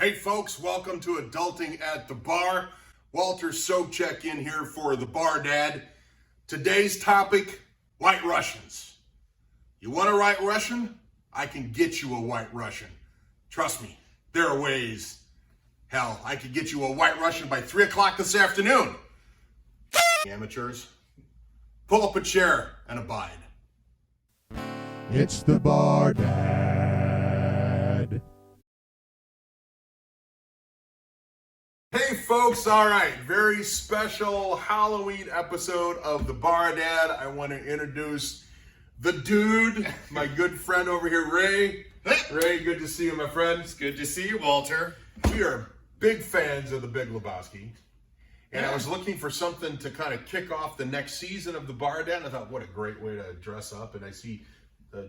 Hey folks, welcome to Adulting at the Bar. Walter Sobchak in here for the Bar Dad. Today's topic, White Russians. You want a White Russian? I can get you a White Russian. Trust me, there are ways. Hell, I could get you a White Russian by 3 o'clock this afternoon. Amateurs, pull up a chair and abide. It's the Bar Dad. Hey folks, all right, very special Halloween episode of the Bar Dad. I want to introduce the dude, my good friend over here, Ray. Ray, good to see you, my friend. It's good to see you, Walter. We are big fans of the Big Lebowski. And I was looking for something to kind of kick off the next season of the Bar Dad. And I thought, what a great way to dress up. And I see,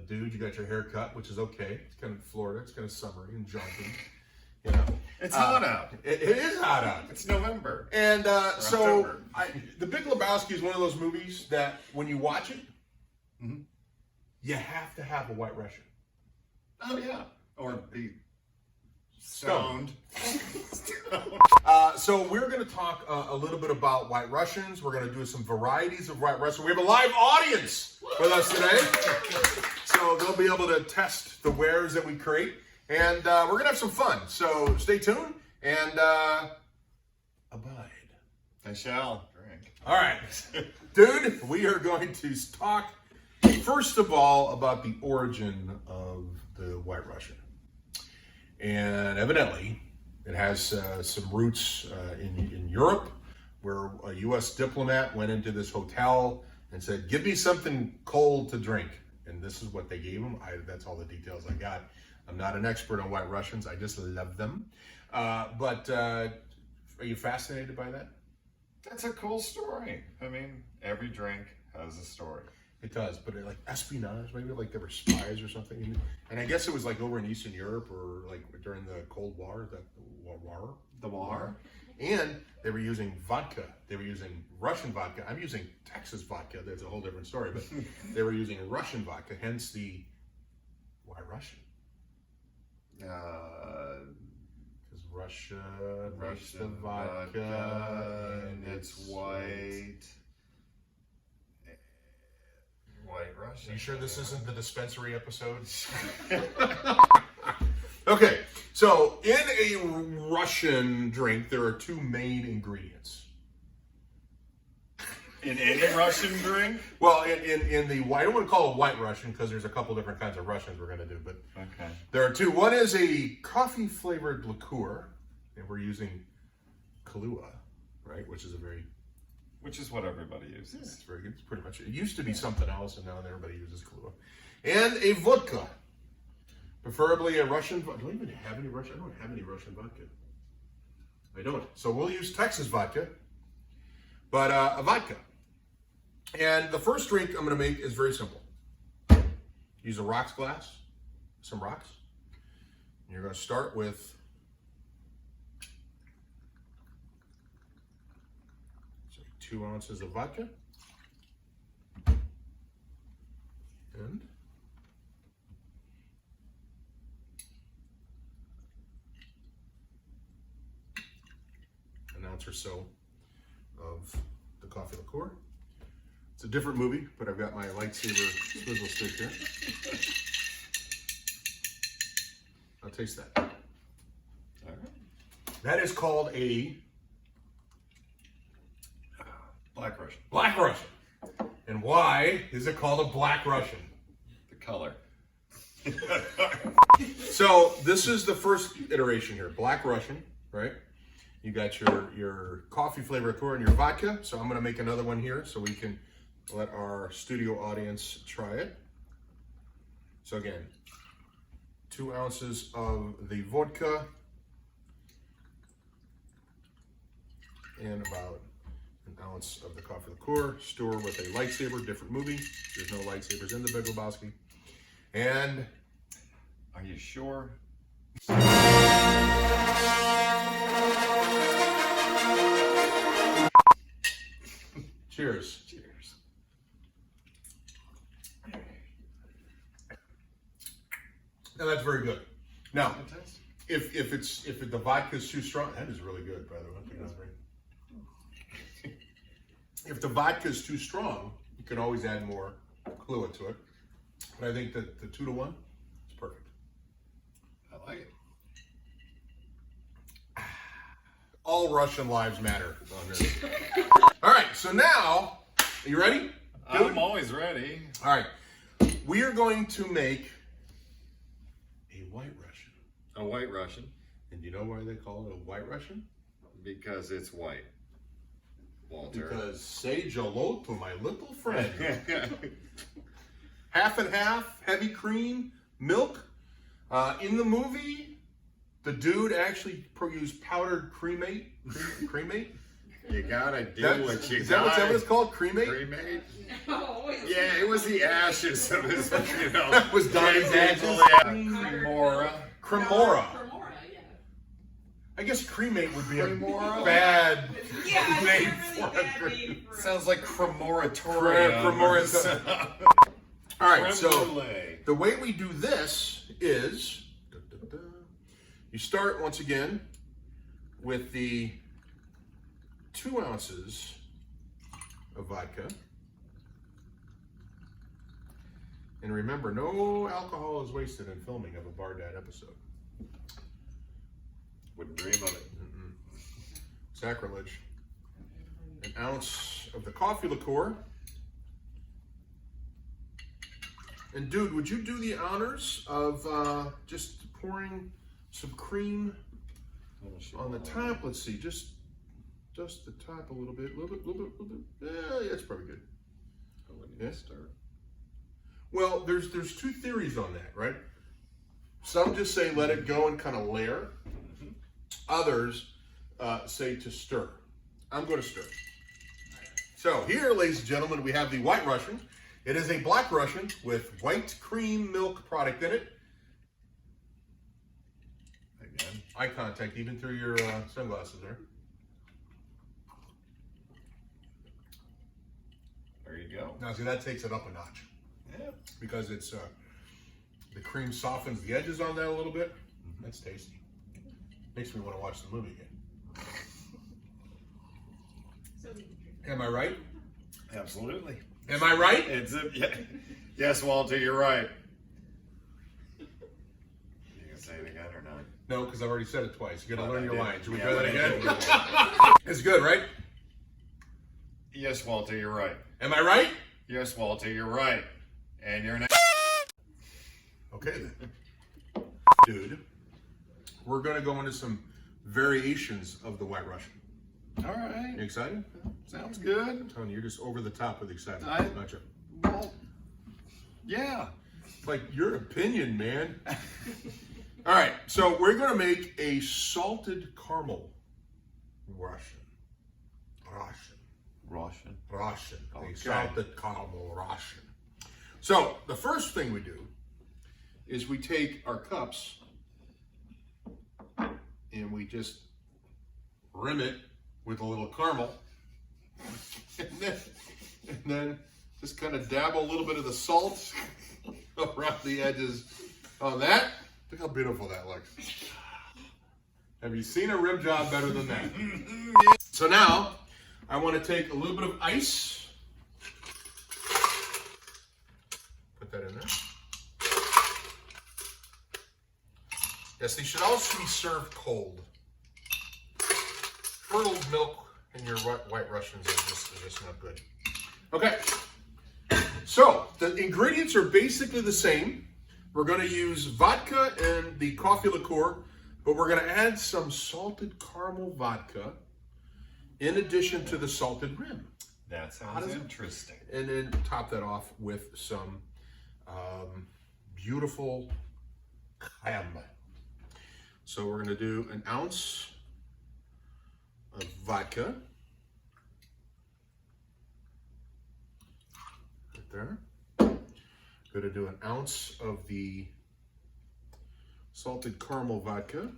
dude, you got your hair cut, which is okay. It's kind of Florida. It's kind of summery and jaunty. You know, it's hot out. It is hot out. It's November. And October. The Big Lebowski is one of those movies that when you watch it, you have to have a White Russian. Oh yeah, or be stoned. So we're going to talk a little bit about White Russians. We're going to do some varieties of White Russian. We have a live audience with us today, so they'll be able to test the wares that we create. And we're going to have some fun. So stay tuned and abide. I shall drink. All right. Dude, we are going to talk, first of all, about the origin of the White Russian. And evidently, it has some roots in Europe, where a U.S. diplomat went into this hotel and said, give me something cold to drink. And this is what they gave him. That's all the details I got. I'm not an expert on White Russians. I just love them. But are you fascinated by that? That's a cool story. I mean, every drink has a story. It does, but like espionage, maybe like they were spies or something. And I guess it was like over in Eastern Europe or like during the Cold War, The war? And they were using vodka. They were using Russian vodka. I'm using Texas vodka. That's a whole different story. But they were using Russian vodka, hence the why Russian? Because Russia makes the vodka and it's white. White Russian. Are you sure this isn't the dispensary episode? Okay, so in a Russian drink, there are two main ingredients. In any Russian drink? Well, in the white, I don't want to call it White Russian because there's a couple different kinds of Russians we're going to do, but okay. There are two. One is a coffee-flavored liqueur, and we're using Kahlua, right, which is what everybody uses. Yeah, it's very good. It's pretty much it. It used to be something else, and now everybody uses Kahlua. And a vodka, preferably a Russian. Do I even have any Russian? I don't have any Russian vodka. I don't. So we'll use Texas vodka, but a vodka. And the first drink I'm going to make is very simple. Use a rocks glass, some rocks. And you're going to start with say 2 ounces of vodka. And an ounce or so of the coffee liqueur. It's a different movie, but I've got my lightsaber swizzle stick here. I'll taste that. All right. That is called a Black Russian. Black Russian. And why is it called a Black Russian? The color. So this is the first iteration here. Black Russian, right? You got your coffee flavor liqueur and your vodka. So I'm going to make another one here so we can let our studio audience try it. So again, 2 ounces of the vodka and about an ounce of the coffee liqueur. Stir with a lightsaber, different movie. There's no lightsabers in the Big Lebowski. And are you sure? cheers. Cheers. Now that's very good. Now, Fantastic. if the vodka is too strong, that is really good, by the way. If the vodka is too strong, you can always add more fluid to it. But I think that the 2-to-1 is perfect. I like it. All Russian lives matter on this. All right, so now, are you ready? I'm always ready. All right, we are going to make a White Russian. A White Russian. And do you know why they call it a White Russian? Because it's white. Walter. Because say hello to my little friend. Half and half, heavy cream, milk. In the movie, the dude actually used powdered cremate. Cremate? You gotta do what you Is that what it's called? Cremate? Cremate? No, Yeah, it was the ashes of his, That was Donnie's ashes? Cremora. Cremora. Cremora, yeah. I guess cremate would be a Cremora? bad Yeah, name it's a for really it. bad name for it. Sounds like cremoratorium. All right, so Creme the way we do this is you start once again with the 2 ounces of vodka. And remember, no alcohol is wasted in filming of a Bar Dad episode. Wouldn't dream of it. Sacrilege. An ounce of the coffee liqueur. And dude, would you do the honors of just pouring some cream on the top? Let's see, just the top a little bit, little bit. Yeah, that's probably good. I wouldn't Yeah. start. Well, there's 2 theories on that, right? Some just say let it go and kind of layer. Others say to stir. I'm going to stir. So here, ladies and gentlemen, we have the White Russian. It is a Black Russian with white cream milk product in it. Again. Eye contact, even through your sunglasses there. There you go. Now, see, that takes it up a notch Yeah. because it's the cream softens the edges on that a little bit. That's tasty. Makes me want to watch the movie again. Am I right? Absolutely. Am I right? It's a, yeah. Yes, Walter, you're right. You gonna say it again or not? No, because I've already said it twice. You got to But learn I your did. lines. Should we Yeah, try that but I again? It's good, right? Yes, Walter, you're right. Am I right? Yes, Walter, you're right. And you're not. Okay then. Dude, we're going to go into some variations of the White Russian. All right. You excited? Sounds good. Tony, you're just over the top with excitement, I- aren't you? Well, yeah. Like your opinion, man. All right, so we're going to make a salted caramel Russian. Russian. A Okay. salted caramel Russian. So the first thing we do is we take our cups and we just rim it with a little caramel, and then just kind of dabble a little bit of the salt around the edges on that. Look how beautiful that looks. Have you seen a rim job better than that? So now I want to take a little bit of ice. Put that in there. Yes, these should also be served cold. Curdled milk in your White Russians are just not good. Okay, so the ingredients are basically the same. We're going to use vodka and the coffee liqueur, but we're going to add some salted caramel vodka in addition to the salted rim. That sounds interesting. And then top that off with some beautiful creme. So we're going to do an ounce of vodka. Right there. Going to do an ounce of the salted caramel vodka.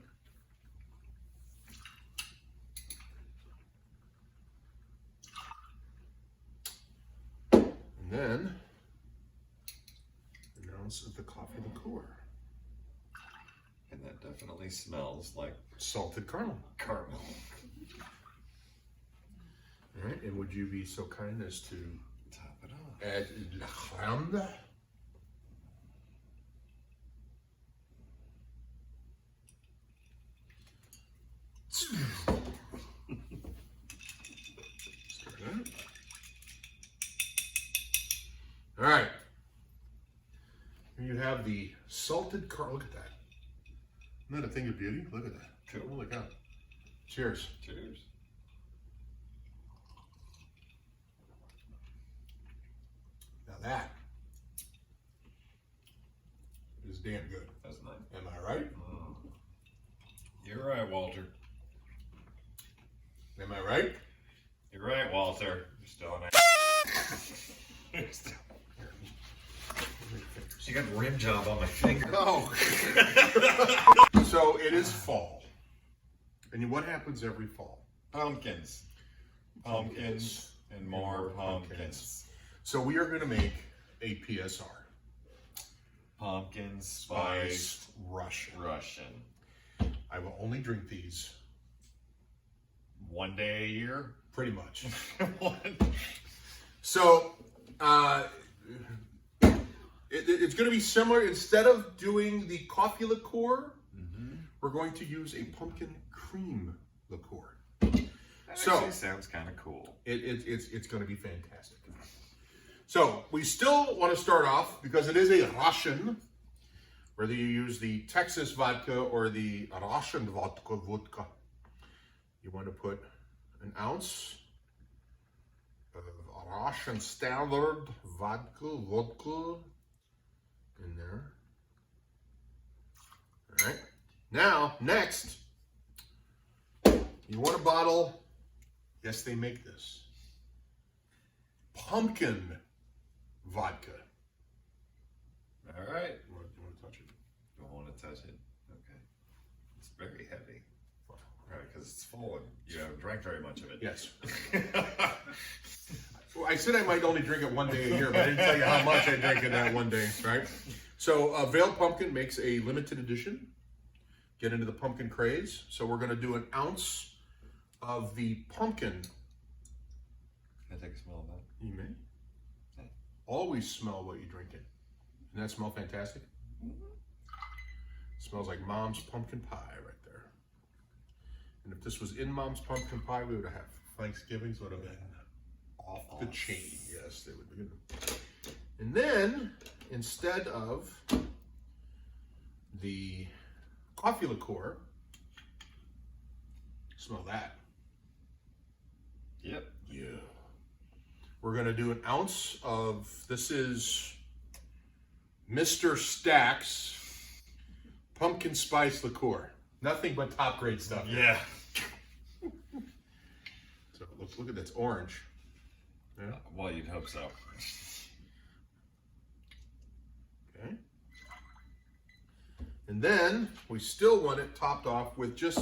And then an ounce of the coffee liqueur. And then definitely smells like salted caramel. caramel. All right, and would you be so kind as to Top it off. add la crème? All right. Here you have the salted caramel. Look at that. Isn't that a thing of beauty? Look at that. Cool. Holy cow. Cheers. Cheers. Now that is damn good. That's nice. Am I right? You're right, Walter. Am I right? You're right, Walter. You're still an You got rim job on my finger. Oh. So it is fall. And what happens every fall? Pumpkins. Pumpkins and more pumpkins. So we are going to make a PSR. Pumpkin spice Russian. Russian. I will only drink these One day a year? pretty much. One. So it's going to be similar. Instead of doing the coffee liqueur, we're going to use a pumpkin cream liqueur. That So- actually sounds kind of cool. It's going to be fantastic. So we still want to start off, because it is a Russian, whether you use the Texas vodka or the Russian vodka. You want to put an ounce of Russian standard vodka in there. All right. Now, next, you want a bottle. Yes, they make this. Pumpkin vodka. All right. You want to touch it? Don't want to touch it. Okay. It's very heavy. Right, because it's full and you haven't drank very much of it. Yes. Well, I said I might only drink it one day a year, but I didn't tell you how much I drank in that one day, right? So Veiled Pumpkin makes a limited edition. Get into the pumpkin craze. So we're going to do an ounce of the pumpkin. Can I take a smell of that? You may. Okay. Always smell what you drink in. Doesn't that smell fantastic? Smells like Mom's pumpkin pie right there. And if this was in Mom's pumpkin pie, we would have Thanksgivings would have been off the chain. Yes, they would be good. And then, instead of the coffee liqueur, smell that. Yep. Yeah. We're going to do an ounce of, this is Mr. Stack's pumpkin spice liqueur. Nothing but top grade stuff. Yeah. So look at that, it's orange. Yeah. Well, you'd hope so. Okay. And then we still want it topped off with just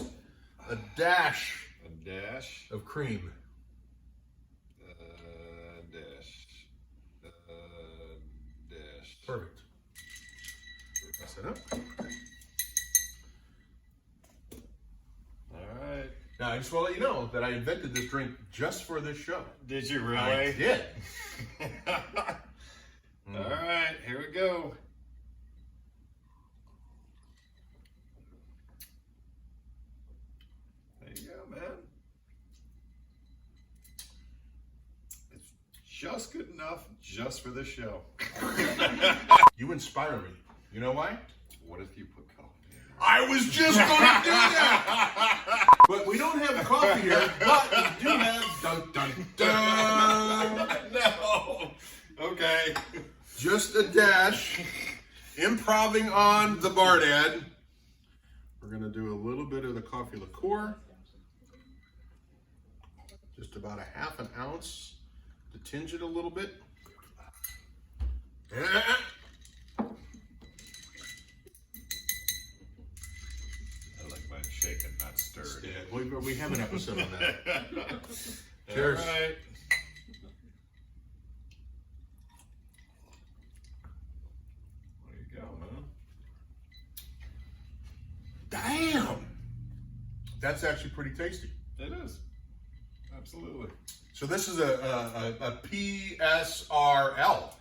a dash A dash. of cream. Dash. Perfect. Mess it up. All right. Now I just want to let you know that I invented this drink just for this show. Did you really? I did. All right, here we go. There you go, man. It's just good enough just for this show. You inspire me. You know why? What if you put coffee in it? I was just going to do that. But we don't have coffee here. But we do have dun dun dun. No. Okay. Just a dash. Improving on the Bardad. We're going to do a little bit of the coffee liqueur. Just about a half an ounce to tinge it a little bit. I like mine shaken, not stirred. Yeah, we have an episode on that. All Cheers. right. There you go, man. That's actually pretty tasty. It is. Absolutely. So this is a PSRL,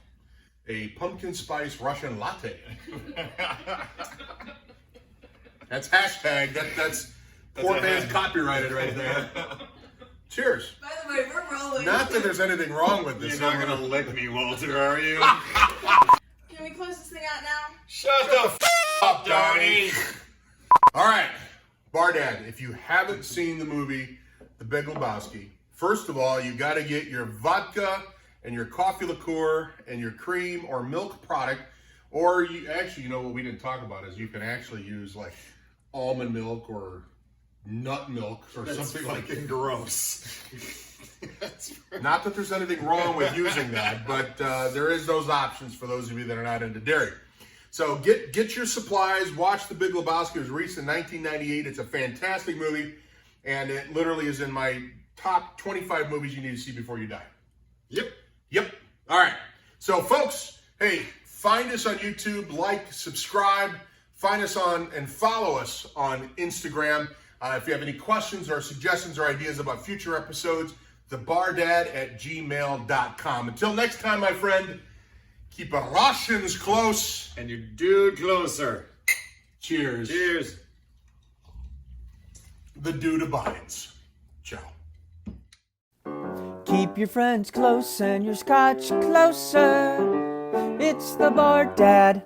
a pumpkin spice Russian latte. That's hashtag. That's poor man's copyrighted right there. Cheers. By the way, we're rolling. Not that there's anything wrong with this. You're not gonna lick me, Walter, are you? Can we close this thing out now? Shut the up, Donnie. All right, Bar Dad, if you haven't seen the movie The Big Lebowski, first of all, you got to get your vodka and your coffee liqueur and your cream or milk product. Or you actually, you know what we didn't talk about is you can actually use like almond milk or nut milk or something like that. Gross. Not that there's anything wrong with using that, but there is those options for those of you that are not into dairy. So get your supplies. Watch The Big Lebowski. It was released in 1998. It's a fantastic movie, and it literally is in my top 25 movies you need to see before you die. Yep. All right. So, folks, hey, find us on YouTube, like, subscribe, find us on and follow us on Instagram. If you have any questions or suggestions or ideas about future episodes, thebardad@gmail.com. Until next time, my friend, keep the Russians close. And your dude closer. Cheers. Cheers. The dude abides. Ciao. Keep your friends close and your scotch closer. It's the Bar Dad.